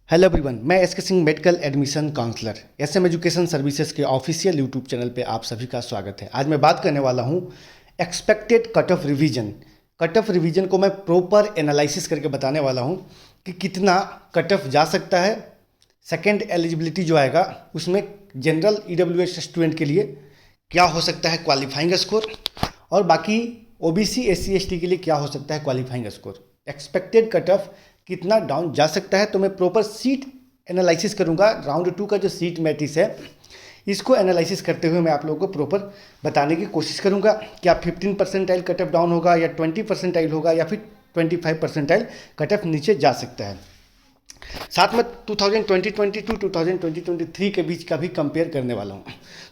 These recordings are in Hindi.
हेलो एवरीवन, मैं S K Singh medical admission counsellor SM education services के ऑफिशियल यूट्यूब चैनल पे आप सभी का स्वागत है। आज मैं बात करने वाला हूँ expected cut off revision. Cut off revision को मैं प्रॉपर एनालिसिस करके बताने वाला हूँ कि कितना कट ऑफ जा सकता है। सेकेंड एलिजिबिलिटी जो आएगा उसमें जनरल ईडब्ल्यूएस स्टूडेंट के लिए क्या हो सकता है क्वालिफाइंग स्कोर, और बाकी ओबीसी एससी एसटी के लिए क्या हो सकता है qualifying score. Expected cut off कितना डाउन जा सकता है, तो मैं प्रॉपर सीट एनालिसिस करूंगा। राउंड 2 का जो सीट मैट्रिक्स है इसको एनालिसिस करते हुए मैं आप लोगों को प्रॉपर बताने की कोशिश करूंगा कि आप 15 परसेंटाइल कट ऑफ डाउन होगा या 20 परसेंटाइल होगा या फिर 25 परसेंटाइल कट ऑफ नीचे जा सकता है। साथ में 2022 2023 के बीच का भी कंपेयर करने वाला हूँ।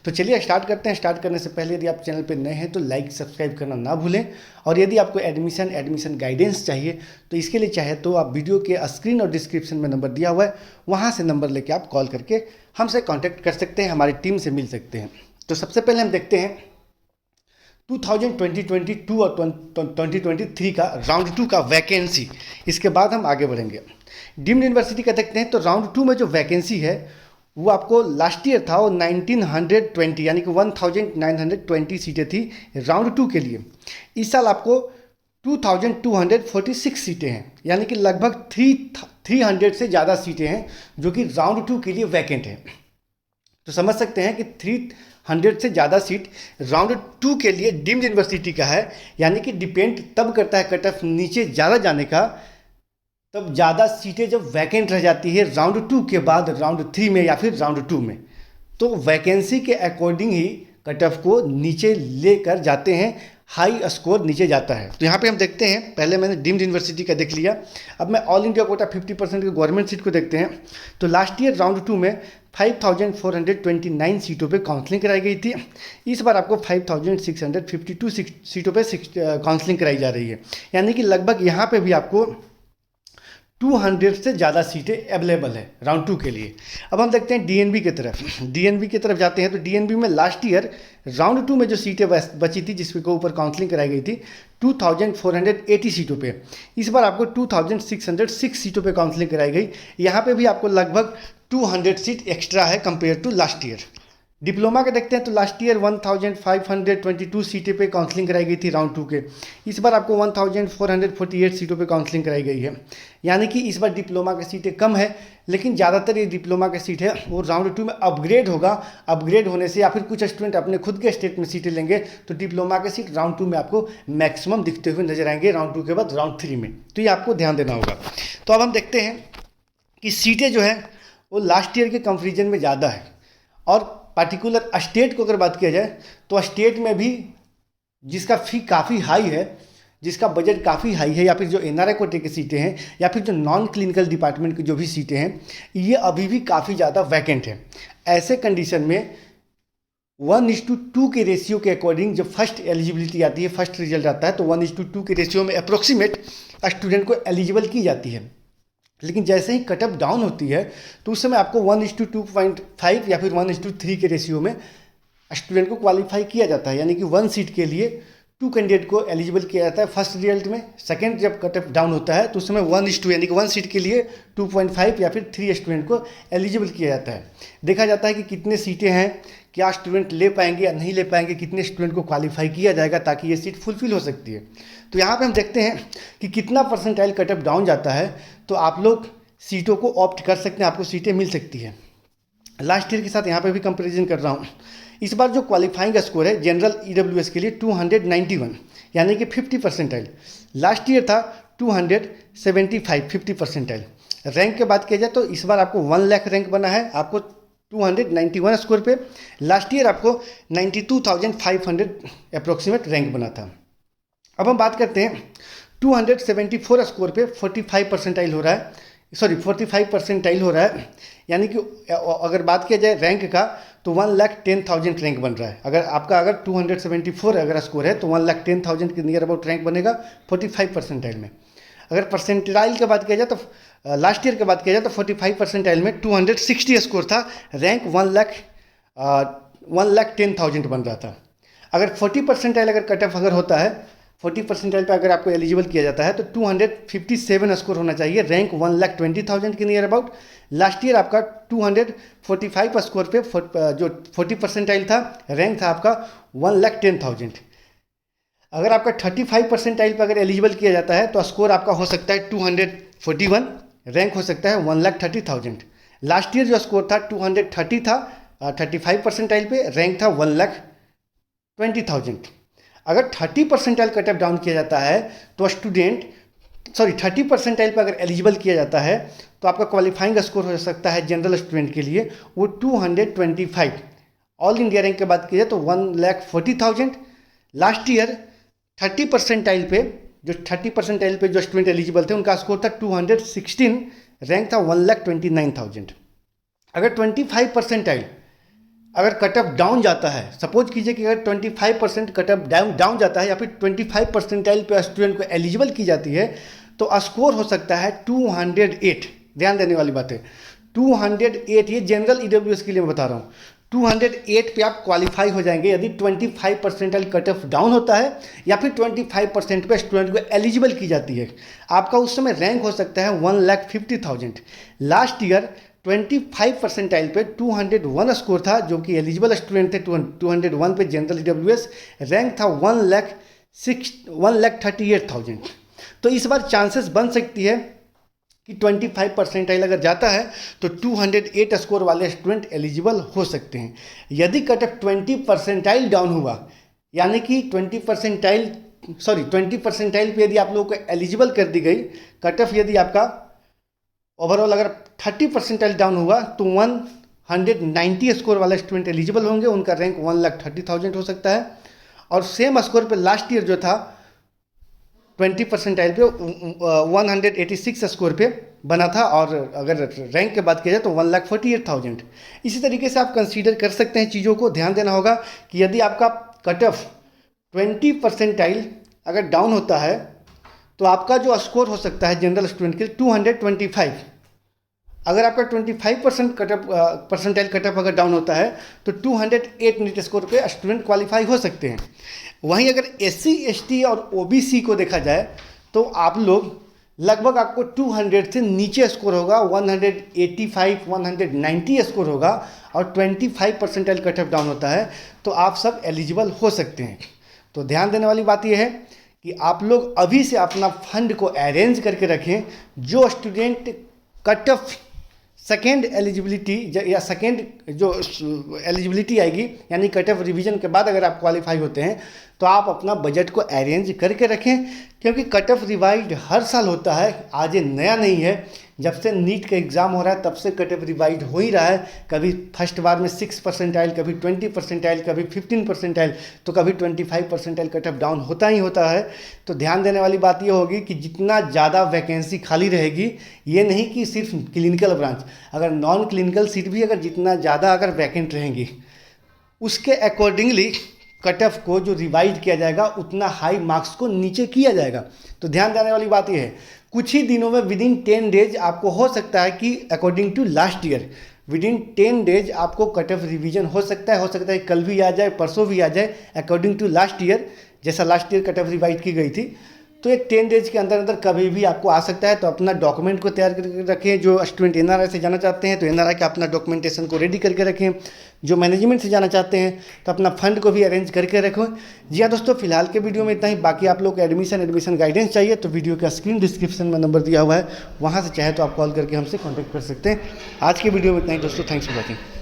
तो चलिए स्टार्ट करते हैं। स्टार्ट करने से पहले यदि आप चैनल पर नए हैं तो लाइक सब्सक्राइब करना ना भूलें, और यदि आपको एडमिशन गाइडेंस चाहिए तो इसके लिए चाहे तो आप वीडियो के स्क्रीन और डिस्क्रिप्शन में नंबर दिया हुआ है, वहाँ से नंबर लेके आप कॉल करके हमसे कॉन्टैक्ट कर सकते हैं, हमारी टीम से मिल सकते हैं। तो सबसे पहले हम देखते हैं 2022 और 2023 का राउंड 2 का वैकेंसी। इसके बाद हम आगे बढ़ेंगे। डीम्ड यूनिवर्सिटी का देखते हैं तो राउंड 2 में जो वैकेंसी है वो आपको लास्ट ईयर था वो 1920 यानी कि 1920 सीटें थी राउंड 2 के लिए। इस साल आपको 2246 सीटें हैं, यानी कि लगभग 300 से ज़्यादा सीटें हैं जो कि राउंड 2 के लिए वैकेंट हैं। तो समझ सकते हैं कि 300 से ज़्यादा सीट राउंड 2 के लिए डीम्ड यूनिवर्सिटी का है, यानी कि डिपेंड तब करता है कट ऑफ नीचे ज़्यादा जाने का, तब ज़्यादा सीटें जब वैकेंट रह जाती है राउंड 2 के बाद राउंड 3 में या फिर राउंड 2 में, तो वैकेंसी के अकॉर्डिंग ही कट ऑफ को नीचे लेकर जाते हैं, हाई स्कोर नीचे जाता है। तो यहाँ पे हम देखते हैं, पहले मैंने डीम्ड यूनिवर्सिटी का देख लिया, अब मैं ऑल इंडिया कोटा 50% के गवर्नमेंट सीट को देखते हैं। तो लास्ट ईयर राउंड 2 में 5429 सीटों पे काउंसलिंग कराई गई थी। इस बार आपको 5652 सीटों पे काउंसलिंग कराई जा रही है, यानी कि लगभग यहाँ पे भी आपको 200 से ज़्यादा सीटें अवेलेबल है राउंड 2 के लिए। अब हम देखते हैं डीएनबी की तरफ। डीएनबी की तरफ जाते हैं तो डीएनबी में लास्ट ईयर राउंड 2 में जो सीटें बची थी जिसके ऊपर काउंसलिंग कराई गई थी 2480 सीटों पे, इस बार आपको 2606 सीटों पे काउंसलिंग कराई गई। यहाँ पे भी आपको लगभग 200 सीट एक्स्ट्रा है compare to last year. Diploma के देखते हैं तो लास्ट ईयर 1522 सीटें पे काउंसलिंग कराई गई थी राउंड 2 के, इस बार आपको 1448 सीटों पे काउंसलिंग कराई गई है, यानी कि इस बार डिप्लोमा की सीटें कम है, लेकिन ज़्यादातर ये डिप्लोमा की सीट है वो राउंड 2 में अपग्रेड होगा। अपग्रेड होने से या फिर कुछ स्टूडेंट अपने खुद के स्टेट में सीटें लेंगे तो डिप्लोमा की सीट राउंड 2 में आपको मैक्सिमम दिखते हुए नजर आएंगे राउंड 2 के बाद राउंड 3 में, तो ये आपको ध्यान देना होगा। तो अब हम देखते हैं कि सीटें जो है वो लास्ट ईयर के कंपेरिजन में ज़्यादा है, और पार्टिकुलर स्टेट को अगर बात किया जाए तो स्टेट में भी जिसका फी काफ़ी हाई है, जिसका बजट काफ़ी हाई है, या फिर जो एनआरआई कोटे की सीटें हैं या फिर जो नॉन क्लिनिकल डिपार्टमेंट की जो भी सीटें हैं, ये अभी भी काफ़ी ज़्यादा वैकेंट है। ऐसे कंडीशन में 1:2 के रेशियो के अकॉर्डिंग जब फर्स्ट एलिजिबिलिटी आती है, फर्स्ट रिजल्ट आता है, तो 1:2 के रेशियो में अप्रोक्सीमेट स्टूडेंट को एलिजिबल की जाती है। लेकिन जैसे ही कट ऑफ डाउन होती है तो उस समय आपको 1:2.5 या फिर 1:3 के रेशियो में स्टूडेंट को क्वालिफाई किया जाता है, यानी कि 1 सीट के लिए 2 कैंडिडेट को एलिजिबल किया जाता है फर्स्ट रिजल्ट में। सेकंड जब कट ऑफ डाउन होता है तो उस समय 1:2 यानी कि 1 सीट के लिए 2.5 या फिर 3 स्टूडेंट को एलिजिबल किया जाता है। देखा जाता है कि कितने सीटें हैं, क्या स्टूडेंट ले पाएंगे या नहीं ले पाएंगे, कितने स्टूडेंट को क्वालिफाई किया जाएगा ताकि ये सीट फुलफिल हो सकती है। तो यहाँ पे हम देखते हैं कि कितना परसेंटाइल कट ऑफ डाउन जाता है, तो आप लोग सीटों को ऑप्ट कर सकते हैं, आपको सीटें मिल सकती हैं। लास्ट ईयर के साथ यहाँ पे भी कंपैरिजन कर रहा हूँ। इस बार जो क्वालिफाइंग स्कोर है जनरल ईडब्ल्यूएस के लिए 291 यानी कि 50 परसेंटाइल, लास्ट ईयर था 275 50 परसेंटाइल। रैंक की बात किया जाए तो इस बार आपको 1 लाख रैंक बना है, आपको 291 स्कोर पे। लास्ट ईयर आपको 92,500 अप्रोक्सीमेट रैंक बना था। अब हम बात करते हैं 274 स्कोर पे 45 परसेंटाइल हो रहा है, 45 परसेंटाइल हो रहा है, यानी कि अगर बात किया जाए रैंक का तो 1,10,000 रैंक बन रहा है। अगर 274 अगर स्कोर है तो 1,10,000 के नियर अबाउट रैंक बनेगा 45 परसेंटाइल में। अगर परसेंटाइल की बात किया जाए तो लास्ट ईयर की बात किया जाए तो 45 परसेंटाइल में 260 स्कोर था, रैंक 1,10,000 बन रहा था। अगर 40 परसेंटाइल अगर कट ऑफ अगर होता है 40 परसेंटाइल पे अगर आपको एलिजिबल किया जाता है तो 257 स्कोर होना चाहिए, रैंक 1,20,000 के नियर अबाउट। लास्ट ईयर आपका 245 स्कोर पे जो 40 परसेंटाइल था, रैंक था आपका 1,10,000। अगर आपका 35 परसेंटाइल पर अगर एलिजिबल किया जाता है तो स्कोर आपका हो सकता है 241, रैंक हो सकता है 1,30,000। लास्ट ईयर जो स्कोर था 230 था 35 परसेंटाइल पे, रैंक था 1,20,000। अगर 30 परसेंटाइल कट ऑफ डाउन किया जाता है तो 30 परसेंटाइल पर अगर एलिजिबल किया जाता है तो आपका क्वालिफाइंग स्कोर हो सकता है जनरल स्टूडेंट के लिए वो 225। ऑल इंडिया रैंक की बात की जाए तो 1,40,000। लास्ट ईयर 30 परसेंटाइल पे जो स्टूडेंट एलिजिबल थे उनका स्कोर था 216, रैंक था 1,29,000। अगर 25 परसेंटाइल अगर कट ऑफ डाउन जाता है, सपोज कीजिए कि अगर 25% कट ऑफ डाउन जाता है या फिर 25 परसेंटाइल पे स्टूडेंट को एलिजिबल की जाती है तो स्कोर हो सकता है 208। ध्यान देने वाली बात है 208, ये जनरल ईडब्ल्यूएस के लिए मैं बता रहा हूँ। 208 पे आप क्वालिफाई हो जाएंगे यदि 25 परसेंटाइल कट ऑफ डाउन होता है या फिर 25% पे स्टूडेंट को एलिजिबल की जाती है। आपका उस समय रैंक हो सकता है 1,50,000। लास्ट ईयर 25 परसेंटाइल पे 201 स्कोर था, जो कि एलिजिबल स्टूडेंट थे 201 पे जनरल ईडब्ल्यूएस, रैंक था 1,38,000। तो इस बार चांसेस बन सकती है कि 25 परसेंटाइल अगर जाता है तो 208 स्कोर वाले स्टूडेंट एलिजिबल हो सकते हैं। यदि कट ऑफ 20 परसेंटाइल डाउन हुआ, यानी कि 20 परसेंटाइल पे यदि आप लोगों को एलिजिबल कर दी गई, कट ऑफ यदि आपका ओवरऑल अगर 30 परसेंटाइल डाउन हुआ तो 190 स्कोर वाले स्टूडेंट एलिजिबल होंगे, उनका रैंक 1,30,000 हो सकता है। और सेम स्कोर पे लास्ट ईयर जो था 20 परसेंटाइल पे 186 स्कोर पे बना था, और अगर रैंक की बात की जाए तो 1,48,000। इसी तरीके से आप कंसीडर कर सकते हैं चीज़ों को। ध्यान देना होगा कि यदि आपका कट ऑफ 20 परसेंटाइल अगर डाउन होता है तो आपका जो स्कोर हो सकता है जनरल स्टूडेंट के लिए 225। अगर आपका 25% परसेंटाइल कटअप अगर डाउन होता है तो 208 नीट स्कोर पे स्टूडेंट क्वालिफाई हो सकते हैं। वहीं अगर SC ST और OBC को देखा जाए तो आप लोग लगभग आपको 200 से नीचे स्कोर होगा, 185 190 स्कोर होगा, और 25 परसेंटाइल कटअप डाउन होता है तो आप सब एलिजिबल हो सकते हैं। तो ध्यान देने वाली बात यह है कि आप लोग अभी से अपना फंड को अरेंज करके रखें। जो student cut off second eligibility या सेकेंड जो एलिजिबिलिटी आएगी, यानी कट ऑफ रिवीजन के बाद अगर आप क्वालिफाई होते हैं तो आप अपना बजट को अरेंज करके रखें, क्योंकि कट ऑफ रिवाइज हर साल होता है, आज ये नया नहीं है। जब से नीट का एग्ज़ाम हो रहा है तब से कट ऑफ रिवाइज हो ही रहा है। कभी फर्स्ट बार में 6 परसेंटाइल, कभी 20 परसेंटाइल, कभी 15 परसेंटाइल, तो कभी 25 परसेंटाइल कट ऑफ डाउन होता ही होता है। तो ध्यान देने वाली बात ये होगी कि जितना ज़्यादा वैकेंसी खाली रहेगी, ये नहीं कि सिर्फ क्लिनिकल ब्रांच, अगर नॉन क्लिनिकल सीट भी अगर जितना ज़्यादा अगर वैकेंट रहेंगी उसके अकॉर्डिंगली कट ऑफ को जो रिवाइज किया जाएगा उतना हाई मार्क्स को नीचे किया जाएगा। तो ध्यान देने वाली बात यह है, कुछ ही दिनों में विदिन 10 डेज आपको हो सकता है कि according to last year within 10 days आपको कट ऑफ रिवीजन हो सकता है कल भी आ जाए, परसों भी आ जाए, अकॉर्डिंग टू लास्ट ईयर, जैसा last year cut off revise की गई थी। तो एक 10 डेज के अंदर अंदर कभी भी आपको आ सकता है। तो अपना डॉक्यूमेंट को तैयार करके रखें। जो स्टूडेंट NRI से जाना चाहते हैं तो NRI का अपना डॉक्यूमेंटेशन को रेडी करके रखें। जो मैनेजमेंट से जाना चाहते हैं तो अपना फंड को भी अरेंज करके रखें। जी हाँ दोस्तों, फिलहाल के वीडियो में इतना ही। बाकी आप लोग को एडमिशन गाइडेंस चाहिए तो वीडियो का स्क्रीन डिस्क्रिप्शन में नंबर दिया हुआ है, वहाँ से चाहे तो आप कॉल करके हमसे कॉन्टैक्ट कर सकते हैं। आज के वीडियो में इतना ही दोस्तों, थैंक्स फॉर वॉचिंग।